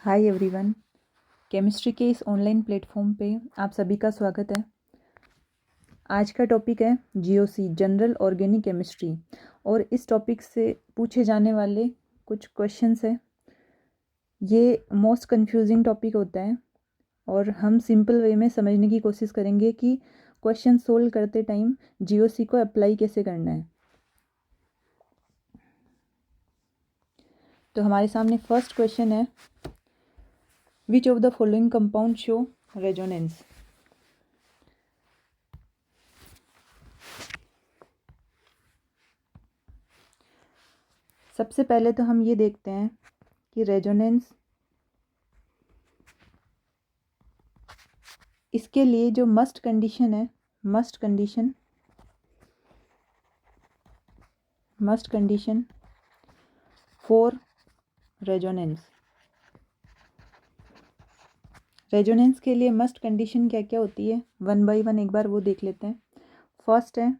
Hi everyone, chemistry के इस online platform पे आप सभी का स्वागत है। आज का टॉपिक है जीओसी जनरल ऑर्गेनिक केमिस्ट्री और इस टॉपिक से पूछे जाने वाले कुछ क्वेश्चंस है। ये मोस्ट कंफ्यूजिंग टॉपिक होता है और हम सिंपल वे में समझने की कोशिश करेंगे कि क्वेश्चन सोल्व करते टाइम जीओसी को अप्लाई कैसे करना है। तो हमारे सामने फर्स्ट क्वेश्चन है, which of the following compound show resonance. सबसे पहले तो हम ये देखते हैं कि रेजोनेंस, इसके लिए जो मस्ट कंडीशन है, must condition for resonance. Resonance के लिए मस्ट कंडीशन क्या क्या होती है, वन बाय वन एक बार वो देख लेते हैं। फर्स्ट है,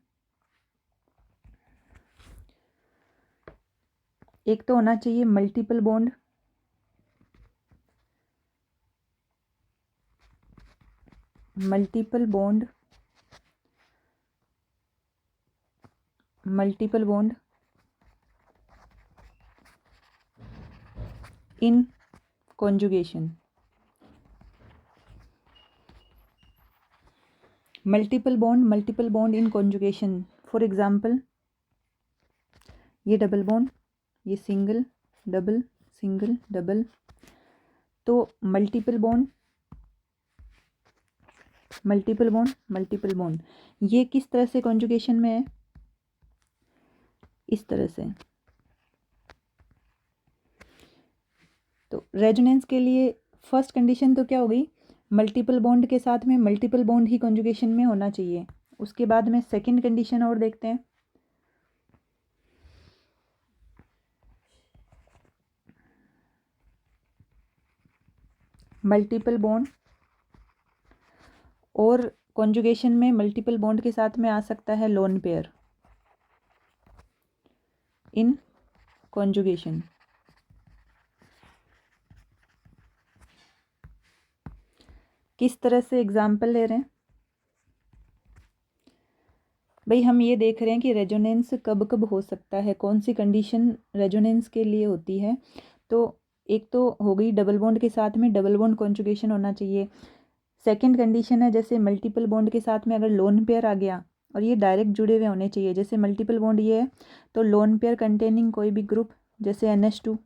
एक तो होना चाहिए multiple bond, multiple bond in conjugation. Multiple bond in conjugation, for example ये डबल बॉन्ड, ये सिंगल डबल सिंगल डबल। तो मल्टीपल बॉन्ड ये किस तरह से कॉन्जुगेशन में है, इस तरह से। तो रेजोनेंस के लिए फर्स्ट कंडीशन तो क्या हो गई, मल्टीपल बॉन्ड के साथ में मल्टीपल बॉन्ड ही कॉन्जुगेशन में होना चाहिए। उसके बाद में सेकंड कंडीशन और देखते हैं, मल्टीपल बॉन्ड और कॉन्जुगेशन में मल्टीपल बॉन्ड के साथ में आ सकता है लोन पेयर इन कॉन्जुगेशन। किस तरह से एग्जाम्पल ले रहे हैं भाई, हम ये देख रहे हैं कि रेजोनेंस कब कब हो सकता है, कौन सी कंडीशन रेजोनेंस के लिए होती है। तो एक तो हो गई डबल बॉन्ड के साथ में डबल बॉन्ड कॉन्जुगेशन होना चाहिए। सेकंड कंडीशन है, जैसे मल्टीपल बॉन्ड के साथ में अगर लोन पेयर आ गया और ये डायरेक्ट जुड़े हुए होने चाहिए। जैसे मल्टीपल बॉन्ड ये है तो लोन पेयर कंटेनिंग कोई भी ग्रुप, जैसे NH2,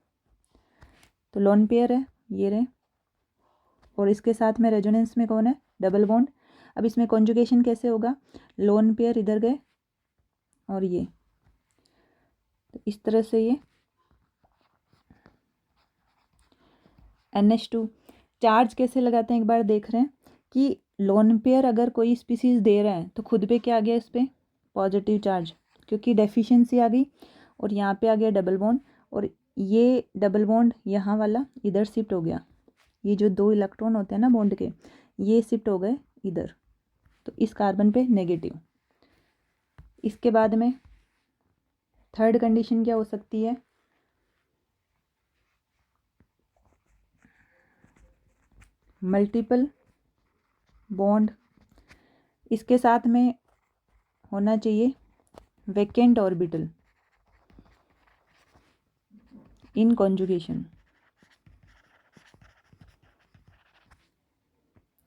तो लोन पेयर है ये रहे, और इसके साथ में रेजोनेंस में कौन है, डबल बॉन्ड। अब इसमें कॉन्जुगेशन कैसे होगा, लोन पेयर इधर गए और ये, तो इस तरह से ये NH2। चार्ज कैसे लगाते हैं एक बार देख रहे हैं कि लोन पेयर अगर कोई स्पीसीज दे रहा है तो खुद पे क्या आ गया, इस पर पॉजिटिव चार्ज, क्योंकि डेफिशिएंसी आ गई। और यहाँ पे आ गया डबल बॉन्ड, और ये डबल बॉन्ड यहाँ वाला इधर शिफ्ट हो गया। ये जो दो इलेक्ट्रॉन होते हैं ना बॉन्ड के, ये शिफ्ट हो गए इधर, तो इस कार्बन पे नेगेटिव। इसके बाद में थर्ड कंडीशन क्या हो सकती है, मल्टीपल बॉन्ड, इसके साथ में होना चाहिए वैकेंट ऑर्बिटल इन कॉन्जुगेशन।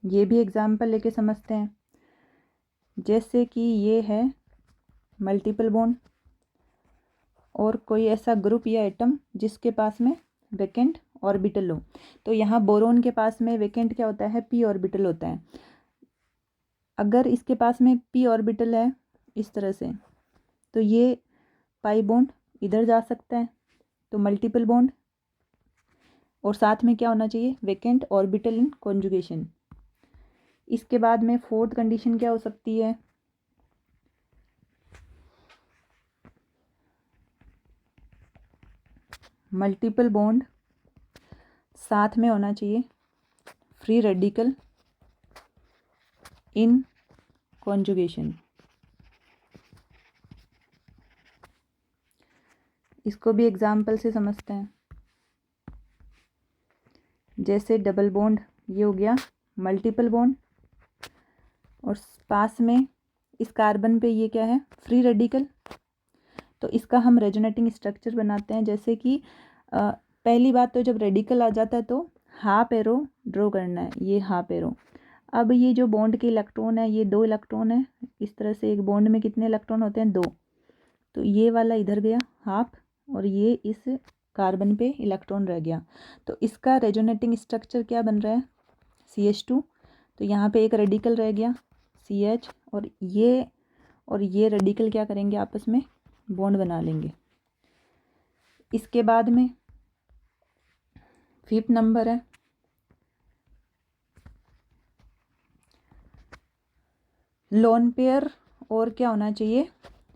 ये भी एग्जाम्पल लेके समझते हैं। जैसे कि ये है मल्टीपल बॉन्ड और कोई ऐसा ग्रुप या एटम जिसके पास में वैकेंट ऑर्बिटल हो। तो यहाँ बोरोन के पास में वैकेंट क्या होता है, p ऑर्बिटल होता है। अगर इसके पास में p ऑर्बिटल है इस तरह से, तो ये पाई बॉन्ड इधर जा सकता है, तो मल्टीपल बॉन्ड, और साथ में क्या होना चाहिए, वैकेंट ऑर्बिटल इन कॉन्जुगेशन। इसके बाद में फोर्थ कंडीशन क्या हो सकती है, मल्टीपल बॉन्ड साथ में होना चाहिए फ्री रेडिकल इन कॉन्जुगेशन। इसको भी एग्जाम्पल से समझते हैं। जैसे डबल बॉन्ड ये हो गया मल्टीपल बॉन्ड, और पास में इस कार्बन पे ये क्या है, फ्री रेडिकल। तो इसका हम रेजोनेटिंग स्ट्रक्चर बनाते हैं। जैसे कि पहली बात तो जब रेडिकल आ जाता है तो हाफ एरो ड्रॉ करना है, ये हाफ एरो। अब ये जो बॉन्ड के इलेक्ट्रॉन है, ये 2 इलेक्ट्रॉन है। इस तरह से एक बॉन्ड में कितने इलेक्ट्रॉन होते हैं, 2। तो ये वाला इधर गया हाफ, और ये इस कार्बन पे इलेक्ट्रॉन रह गया। तो इसका रेजोनेटिंग स्ट्रक्चर क्या बन रहा है, CH2। तो यहाँ पे एक रेडिकल रह गया CH, और ये रेडिकल क्या करेंगे, आपस में बॉन्ड बना लेंगे। इसके बाद में 5th नंबर है लोन पेयर, और क्या होना चाहिए,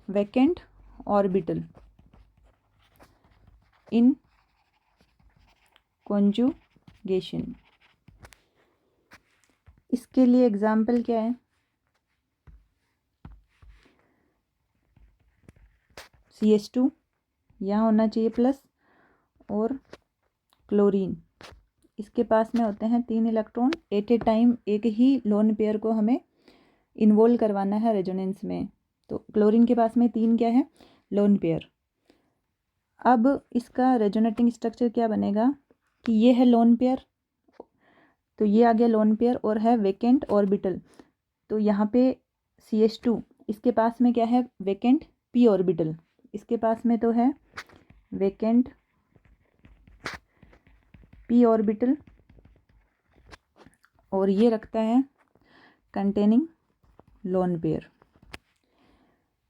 वैकेंट ऑर्बिटल इन कॉन्जुगेशन। इसके लिए एग्जाम्पल क्या है, CH2 यहाँ होना चाहिए प्लस, और क्लोरीन, इसके पास में होते हैं 3 इलेक्ट्रॉन। एट ए टाइम एक ही लोन पेयर को हमें इन्वॉल्व करवाना है रेजोनेंस में। तो क्लोरीन के पास में 3 क्या है, लोन पेयर। अब इसका रेजोनेटिंग स्ट्रक्चर क्या बनेगा कि ये है लोन पेयर, तो ये आ गया लोन पेयर, और है वेकेंट ऑर्बिटल। तो यहाँ पे CH2 इसके पास में क्या है, वेकेंट p ऑर्बिटल। इसके पास में तो है वेकेंट p ऑर्बिटल, और ये रखता है कंटेनिंग लोन पेयर।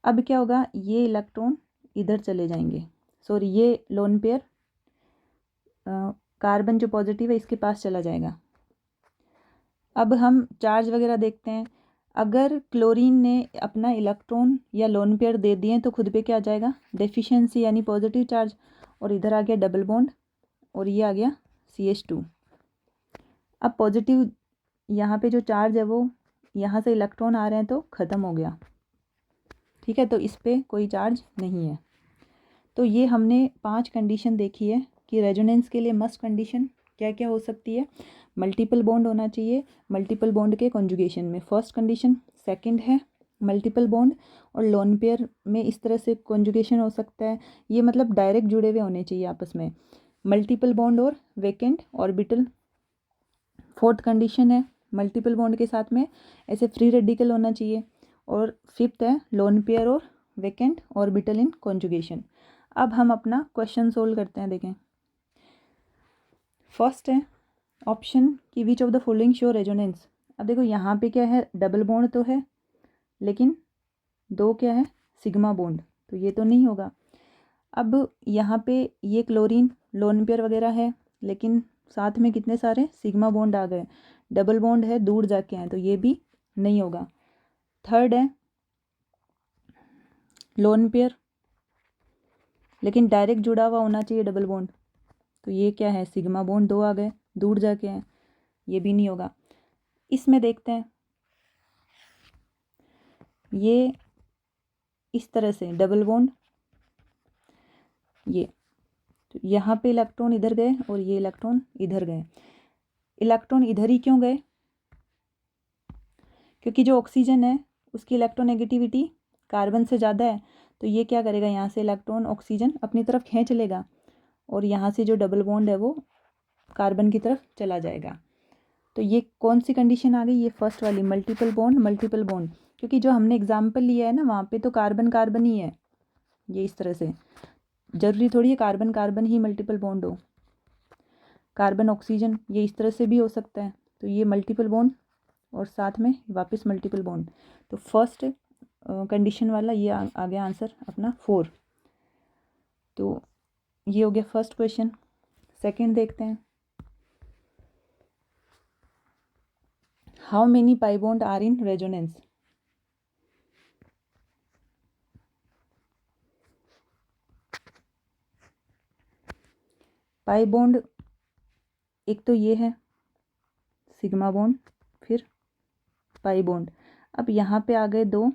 अब क्या होगा, ये इलेक्ट्रॉन इधर चले जाएंगे, सॉरी ये लोन पेयर कार्बन जो पॉजिटिव है इसके पास चला जाएगा। अब हम चार्ज वगैरह देखते हैं। अगर क्लोरीन ने अपना इलेक्ट्रॉन या लोन पेयर दे दिए तो खुद पे क्या आ जाएगा, डेफिशिएंसी यानी पॉजिटिव चार्ज, और इधर आ गया डबल बॉन्ड, और ये आ गया CH2। अब पॉजिटिव यहाँ पे जो चार्ज है वो यहाँ से इलेक्ट्रॉन आ रहे हैं तो ख़त्म हो गया, ठीक है। तो इस पर कोई चार्ज नहीं है। तो ये हमने 5 कंडीशन देखी है कि रेजोनेंस के लिए मस्ट कंडीशन क्या क्या हो सकती है। मल्टीपल बॉन्ड होना चाहिए मल्टीपल बॉन्ड के कॉन्जुगेशन में, फर्स्ट कंडीशन। सेकंड है मल्टीपल बॉन्ड और लोन पेयर में इस तरह से कॉन्जुगेशन हो सकता है, ये मतलब डायरेक्ट जुड़े हुए होने चाहिए आपस में, मल्टीपल बॉन्ड और वेकेंट ऑर्बिटल। फोर्थ कंडीशन है मल्टीपल बॉन्ड के साथ में ऐसे फ्री रेडिकल होना चाहिए, और फिफ्थ है लोन पेयर और वेकेंट ऑर्बिटल इन कॉन्जुगेशन। अब हम अपना क्वेश्चन सोल्व करते हैं। देखें, फर्स्ट है ऑप्शन कि which of the following show resonance. अब देखो यहाँ पे क्या है, डबल बॉन्ड तो है लेकिन 2 क्या है, सिग्मा बॉन्ड, तो ये तो नहीं होगा। अब यहाँ पे ये क्लोरीन लोन पेयर वगैरह है लेकिन साथ में कितने सारे सिग्मा बॉन्ड आ गए, डबल बॉन्ड है दूर जाके हैं, तो ये भी नहीं होगा। थर्ड है लोन पेयर लेकिन डायरेक्ट जुड़ा हुआ होना चाहिए डबल बॉन्ड, तो ये क्या है, सिग्मा बॉन्ड 2 आ गए दूर जाके हैं, ये भी नहीं होगा। इसमें देखते हैं, ये इस तरह से डबल बॉन्ड, ये तो यहाँ पे इलेक्ट्रॉन इधर गए और ये इलेक्ट्रॉन इधर गए। इलेक्ट्रॉन इधर ही क्यों गए, क्योंकि जो ऑक्सीजन है उसकी इलेक्ट्रोनेगेटिविटी कार्बन से ज़्यादा है, तो ये क्या करेगा, यहाँ से इलेक्ट्रॉन ऑक्सीजन अपनी तरफ खींच लेगा, और यहाँ से जो डबल बॉन्ड है वो कार्बन की तरफ चला जाएगा। तो ये कौन सी कंडीशन आ गई, ये फर्स्ट वाली मल्टीपल बॉन्ड, क्योंकि जो हमने एग्जाम्पल लिया है ना वहाँ पे तो कार्बन कार्बन ही है, ये इस तरह से जरूरी थोड़ी है कार्बन कार्बन ही मल्टीपल बॉन्ड हो, कार्बन ऑक्सीजन ये इस तरह से भी हो सकता है। तो ये मल्टीपल बॉन्ड और साथ में वापस मल्टीपल बॉन्ड, तो फर्स्ट कंडीशन वाला ये आ गया आंसर अपना 4। तो ये हो गया फर्स्ट क्वेश्चन। सेकंड देखते हैं, how many pi bond are in resonance. Pi bond एक तो ये है सिग्मा बॉन्ड, फिर पाई बॉन्ड। अब यहाँ पे आ गए 2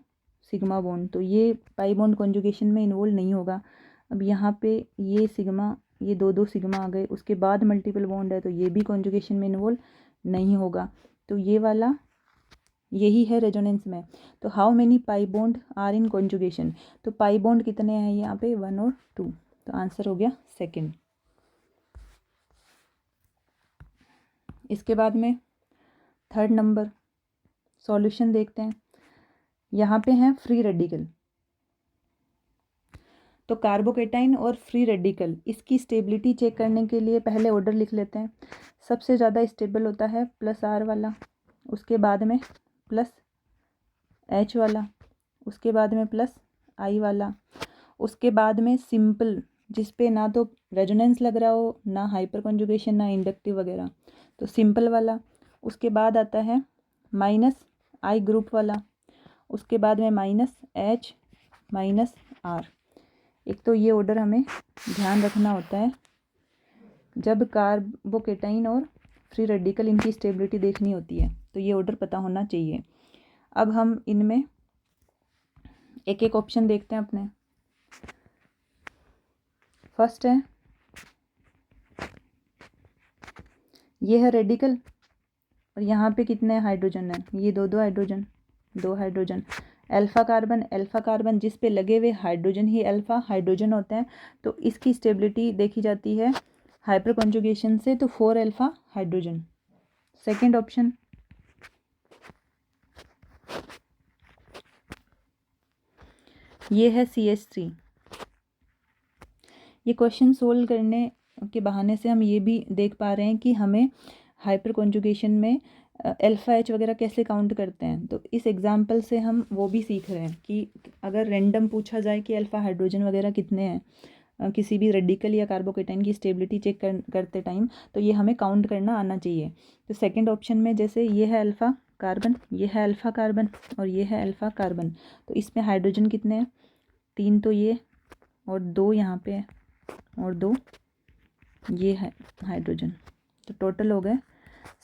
सिग्मा बॉन्ड, तो ये पाई बॉन्ड कॉन्जुगेशन में इन्वॉल्व नहीं होगा। अब यहाँ पे ये सिग्मा ये 2 सिग्मा आ गए, उसके बाद मल्टीपल बॉन्ड है तो ये भी कॉन्जुगेशन में इन्वॉल्व नहीं होगा। तो ये वाला यही है रेजोनेंस में। तो how many pi bond are in conjugation, तो पाई बॉन्ड कितने हैं यहाँ पे 1 और 2, तो आंसर हो गया सेकंड। इसके बाद में थर्ड नंबर सॉल्यूशन देखते हैं। यहाँ पे हैं फ्री रेडिकल, तो कार्बोकेटाइन और फ्री रेडिकल, इसकी स्टेबिलिटी चेक करने के लिए पहले ऑर्डर लिख लेते हैं। सबसे ज़्यादा स्टेबल होता है +R वाला, उसके बाद में +H वाला, उसके बाद में +I वाला, उसके बाद में सिंपल जिस पे ना तो रेजोनेंस लग रहा हो, ना हाइपर कॉन्जुगेशन, ना इंडक्टिव वगैरह, तो सिंपल वाला। उसके बाद आता है -I ग्रुप वाला, उसके बाद में -H -R। एक तो ये ऑर्डर हमें ध्यान रखना होता है जब कार्बोकेटाइन और फ्री रेडिकल इनकी स्टेबिलिटी देखनी होती है, तो ये ऑर्डर पता होना चाहिए। अब हम इनमें एक एक ऑप्शन देखते हैं अपने। फर्स्ट है, ये है रेडिकल और यहाँ पे कितने हाइड्रोजन है, ये दो हाइड्रोजन। अल्फा कार्बन जिस पे लगे हुए हाइड्रोजन ही अल्फा हाइड्रोजन होते हैं, तो इसकी स्टेबिलिटी देखी जाती है हाइपर कॉन्जुगेशन से, तो 4 अल्फा हाइड्रोजन। सेकंड ऑप्शन, ये है CH3। ये क्वेश्चन सोल्व करने के बहाने से हम ये भी देख पा रहे हैं कि हमें हाइपर कॉन्जुगेशन में अल्फा H वगैरह कैसे काउंट करते हैं। तो इस एग्जाम्पल से हम वो भी सीख रहे हैं कि अगर रैंडम पूछा जाए कि अल्फा हाइड्रोजन वगैरह कितने हैं किसी भी रेडिकल या कार्बोकेटाइन की स्टेबिलिटी चेक करते टाइम, तो ये हमें काउंट करना आना चाहिए। तो सेकंड ऑप्शन में जैसे ये है अल्फा कार्बन, ये है अल्फा कार्बन और ये है अल्फा कार्बन, तो इसमें हाइड्रोजन कितने हैं, 3 तो ये और 2 यहाँ पे है और 2 ये है हाइड्रोजन, तो टोटल हो गए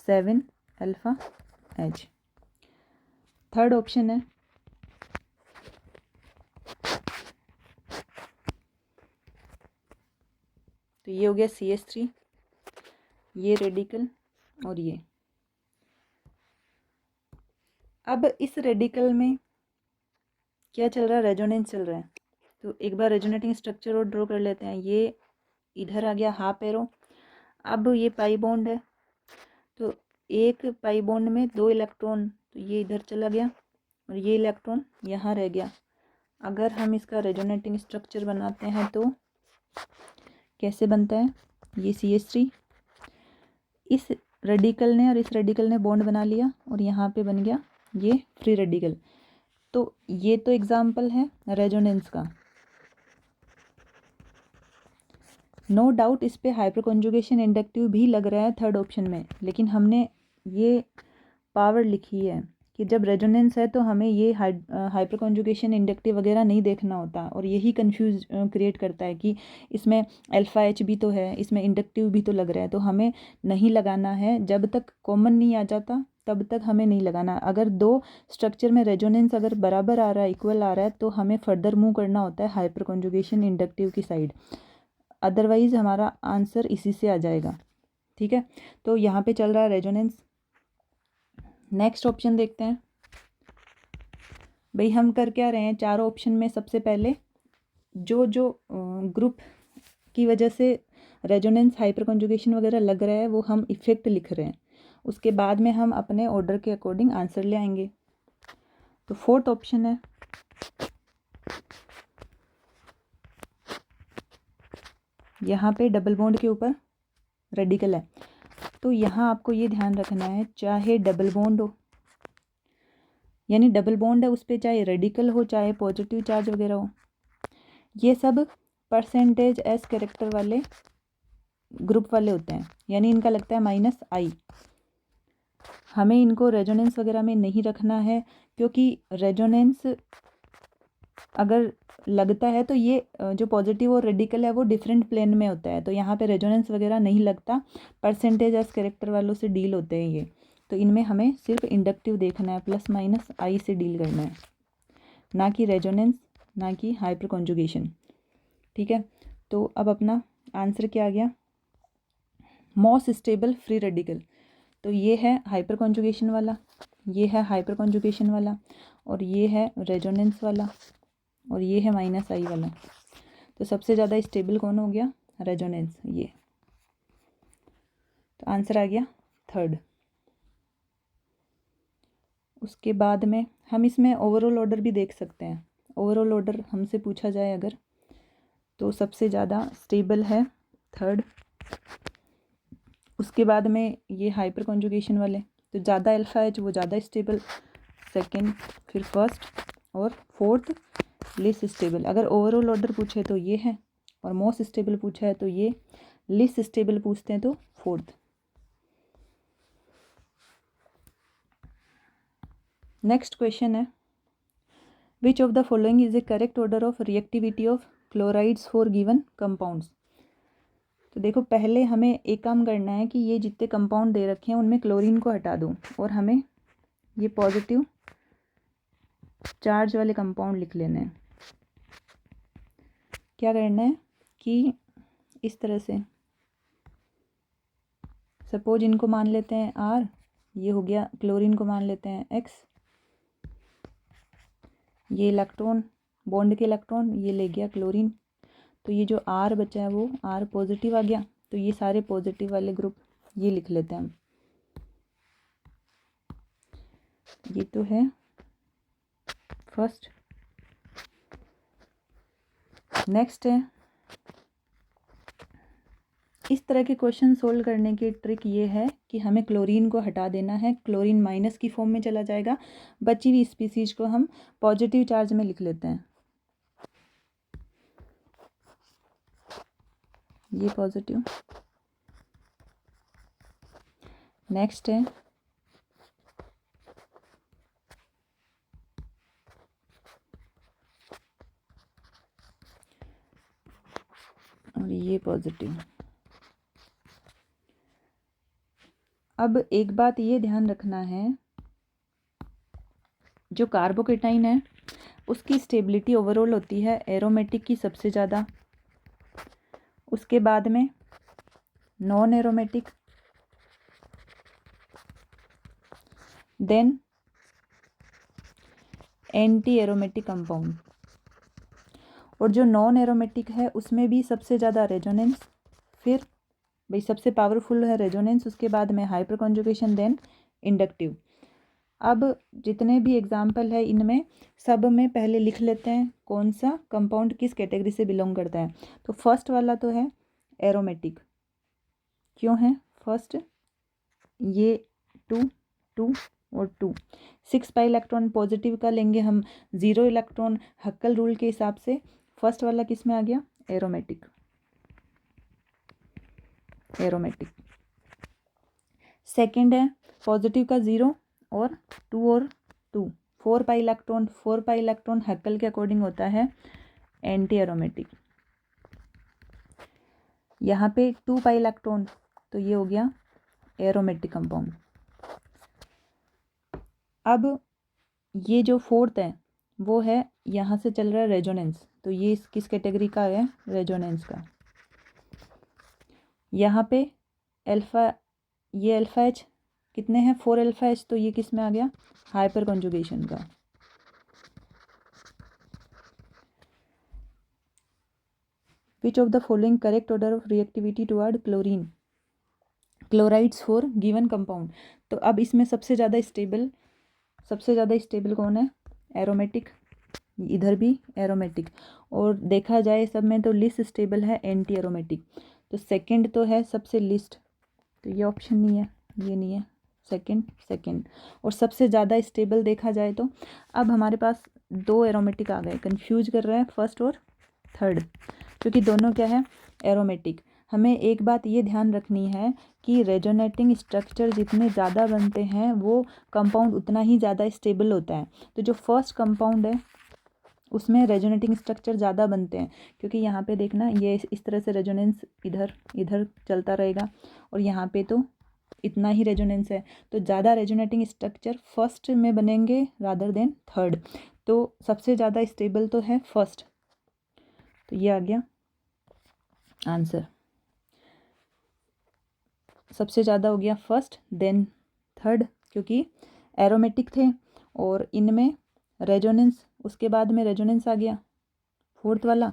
7 अल्फा H। थर्ड ऑप्शन है, तो ये हो गया CH3, ये रेडिकल और ये। अब इस रेडिकल में क्या चल रहा है, रेजोनेंस चल रहा है। तो एक बार रेजोनेटिंग स्ट्रक्चर और ड्रॉ कर लेते हैं। ये इधर आ गया हाफ एरो। अब ये पाई बॉन्ड है, तो एक पाई बॉन्ड में 2 इलेक्ट्रॉन, तो ये इधर चला गया और ये इलेक्ट्रॉन यहाँ रह गया। अगर हम इसका रेजोनेटिंग स्ट्रक्चर बनाते हैं तो कैसे बनता है, ये CH3, इस रेडिकल ने और इस रेडिकल ने बॉन्ड बना लिया और यहाँ पे बन गया ये फ्री रेडिकल। तो ये तो एग्जाम्पल है रेजोनेंस का। नो डाउट इस पे हाइपर कॉन्जुगेशन इंडक्टिव भी लग रहा है थर्ड ऑप्शन में, लेकिन हमने ये पावर लिखी है कि जब रेजोनेंस है तो हमें ये हाइपर कॉन्जुगेशन इंडक्टिव वगैरह नहीं देखना होता, और यही कंफ्यूज क्रिएट करता है कि इसमें अल्फा H भी तो है, इसमें इंडक्टिव भी तो लग रहा है, तो हमें नहीं लगाना है। जब तक कॉमन नहीं आ जाता तब तक हमें नहीं लगाना। अगर 2 स्ट्रक्चर में रेजोनेंस अगर बराबर आ रहा है, इक्वल आ रहा है, तो हमें फर्दर मूव करना होता है हाइपर कॉन्जुगेशन इंडक्टिव की साइड, अदरवाइज हमारा आंसर इसी से आ जाएगा। ठीक है, तो यहाँ पे चल रहा है रेजोनेंस। नेक्स्ट ऑप्शन देखते हैं। भाई हम कर क्या रहे हैं, चारों ऑप्शन में सबसे पहले जो जो ग्रुप की वजह से रेजोनेंस हाइपर कॉन्जुगेशन वगैरह लग रहा है वो हम इफेक्ट लिख रहे हैं, उसके बाद में हम अपने ऑर्डर के अकॉर्डिंग आंसर ले आएंगे। तो फोर्थ ऑप्शन है, यहाँ पे डबल बॉन्ड के ऊपर रेडिकल है, तो यहाँ आपको ये ध्यान रखना है, चाहे डबल बॉन्ड हो, यानी डबल बॉन्ड है उस पर चाहे रेडिकल हो चाहे पॉजिटिव चार्ज वगैरह हो, ये सब परसेंटेज एस कैरेक्टर वाले ग्रुप वाले होते हैं, यानी इनका लगता है -I। हमें इनको रेजोनेंस वगैरह में नहीं रखना है, क्योंकि रेजोनेंस अगर लगता है तो ये जो पॉजिटिव और रेडिकल है वो डिफरेंट प्लेन में होता है, तो यहाँ पे रेजोनेंस वगैरह नहीं लगता, परसेंटेज एस कैरेक्टर वालों से डील होते हैं ये। तो इनमें हमें सिर्फ इंडक्टिव देखना है, +-I से डील करना है, ना कि रेजोनेंस ना कि हाइपर कॉन्जुगेशन। ठीक है, तो अब अपना आंसर क्या आ गया? Most stable free radical. तो ये है हाइपर कॉन्जुगेशन वाला, ये है हाइपर कॉन्जुगेशन वाला, और ये है रेजोनेंस वाला, और ये है -I वाला। तो सबसे ज़्यादा स्टेबल कौन हो गया? रेजोनेंस। ये तो आंसर आ गया 3rd। उसके बाद में हम इसमें ओवरऑल ऑर्डर भी देख सकते हैं। ओवरऑल ऑर्डर हमसे पूछा जाए अगर, तो सबसे ज़्यादा स्टेबल है 3rd। उसके बाद में ये हाइपर कॉन्जुगेशन वाले, तो ज़्यादा अल्फा एच वो ज़्यादा स्टेबल, 2nd, फिर 1st, और 4th लिस्ट स्टेबल। अगर ओवरऑल ऑर्डर पूछे तो ये है, और मोस्ट स्टेबल पूछा है तो ये, लिस्ट स्टेबल पूछते हैं तो 4th। नेक्स्ट क्वेश्चन है, which of the following is A correct order of reactivity of chlorides for given compounds. तो देखो, पहले हमें एक काम करना है कि ये जितने कंपाउंड दे रखे हैं उनमें क्लोरीन को हटा दूँ, और हमें ये पॉजिटिव चार्ज वाले कंपाउंड लिख लेने हैं। क्या करना है कि इस तरह से, सपोज इनको मान लेते हैं R, ये हो गया, क्लोरीन को मान लेते हैं X, ये इलेक्ट्रॉन, बॉन्ड के इलेक्ट्रॉन ये ले गया क्लोरीन, तो ये जो R बचा है वो R पॉजिटिव आ गया। तो ये सारे पॉजिटिव वाले ग्रुप ये लिख लेते हैं हम। ये तो है फर्स्ट। नेक्स्ट है, इस तरह के क्वेश्चन सोल्व करने की ट्रिक ये है कि हमें क्लोरीन को हटा देना है, क्लोरीन माइनस की फॉर्म में चला जाएगा, बची हुई स्पीसीज को हम पॉजिटिव चार्ज में लिख लेते हैं। ये पॉजिटिव। नेक्स्ट है, और ये पॉजिटिव। अब एक बात ये ध्यान रखना है, जो कार्बोकेटाइन है उसकी स्टेबिलिटी ओवरऑल होती है एरोमेटिक की सबसे ज़्यादा, उसके बाद में non aromatic, then anti aromatic compound. और जो नॉन एरोमेटिक है उसमें भी सबसे ज़्यादा रेजोनेंस, फिर भाई सबसे पावरफुल है रेजोनेंस, उसके बाद में हाइपर कॉन्जुगेशन, देन इंडक्टिव। अब जितने भी एग्जाम्पल है इनमें सब में पहले लिख लेते हैं कौन सा कंपाउंड किस कैटेगरी से बिलोंग करता है। तो फर्स्ट वाला तो है एरोमेटिक। क्यों है फर्स्ट? ये 2 2 और 2, 6 पाई इलेक्ट्रॉन पॉजिटिव का लेंगे हम, 0 इलेक्ट्रॉन हक्कल रूल के हिसाब से। फर्स्ट वाला किस में आ गया? एरोमेटिक। एरोमेटिक। सेकंड है पॉजिटिव का 0 और 2 और 2, 4 पाई इलेक्ट्रॉन, 4 पाई इलेक्ट्रॉन हक्कल के अकॉर्डिंग होता है एंटी एरोमेटिक। यहाँ पे 2 पाई इलेक्ट्रॉन, तो ये हो गया एरोमेटिक कंपाउंड। अब ये जो फोर्थ है वो है, यहाँ से चल रहा है रेजोनेंस, तो ये किस कैटेगरी का है? रेजोनेंस का। यहाँ पे अल्फा, ये अल्फा एच कितने हैं? 4 अल्फा एच, तो ये किस में आ गया? हाइपर कॉन्जुगेशन का। Which of the following correct order of reactivity toward chlorine chlorides for given compound. तो अब इसमें सबसे ज़्यादा स्टेबल कौन है? एरोमेटिक। इधर भी एरोमेटिक, और देखा जाए सब में तो लिस्ट स्टेबल है एंटी एरोमेटिक। तो सेकंड तो है सबसे लिस्ट, तो ये ऑप्शन नहीं है, ये नहीं है, सेकंड। और सबसे ज़्यादा स्टेबल देखा जाए तो अब हमारे पास 2 एरोमेटिक आ गए, कंफ्यूज कर रहा है फर्स्ट और थर्ड, क्योंकि दोनों क्या है? एरोमेटिक। हमें एक बात ये ध्यान रखनी है कि रेजोनेटिंग स्ट्रक्चर जितने ज़्यादा बनते हैं वो कंपाउंड उतना ही ज़्यादा स्टेबल होता है। तो जो फर्स्ट कंपाउंड है उसमें रेजोनेटिंग स्ट्रक्चर ज़्यादा बनते हैं, क्योंकि यहाँ पे देखना ये इस तरह से रेजोनेंस इधर इधर चलता रहेगा, और यहाँ पे तो इतना ही रेजोनेंस है, तो ज़्यादा रेजोनेटिंग स्ट्रक्चर फर्स्ट में बनेंगे रादर देन थर्ड। तो सबसे ज़्यादा स्टेबल तो है फर्स्ट, तो ये आ गया आंसर। सबसे ज़्यादा हो गया फर्स्ट, देन थर्ड, क्योंकि एरोमेटिक थे, और इनमें रेजोनेंस, उसके बाद में रेजोनेंस आ गया फोर्थ वाला,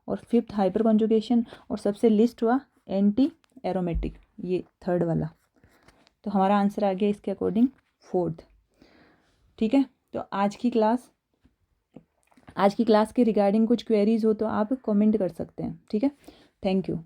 और फिफ्थ हाइपर कॉन्जुगेशन, और सबसे लिस्ट हुआ एंटी एरोमेटिक, ये थर्ड वाला। तो हमारा आंसर आ गया इसके अकॉर्डिंग फोर्थ। ठीक है, तो आज की क्लास के रिगार्डिंग कुछ क्वेरीज हो तो आप कमेंट कर सकते हैं। ठीक है, थैंक यू।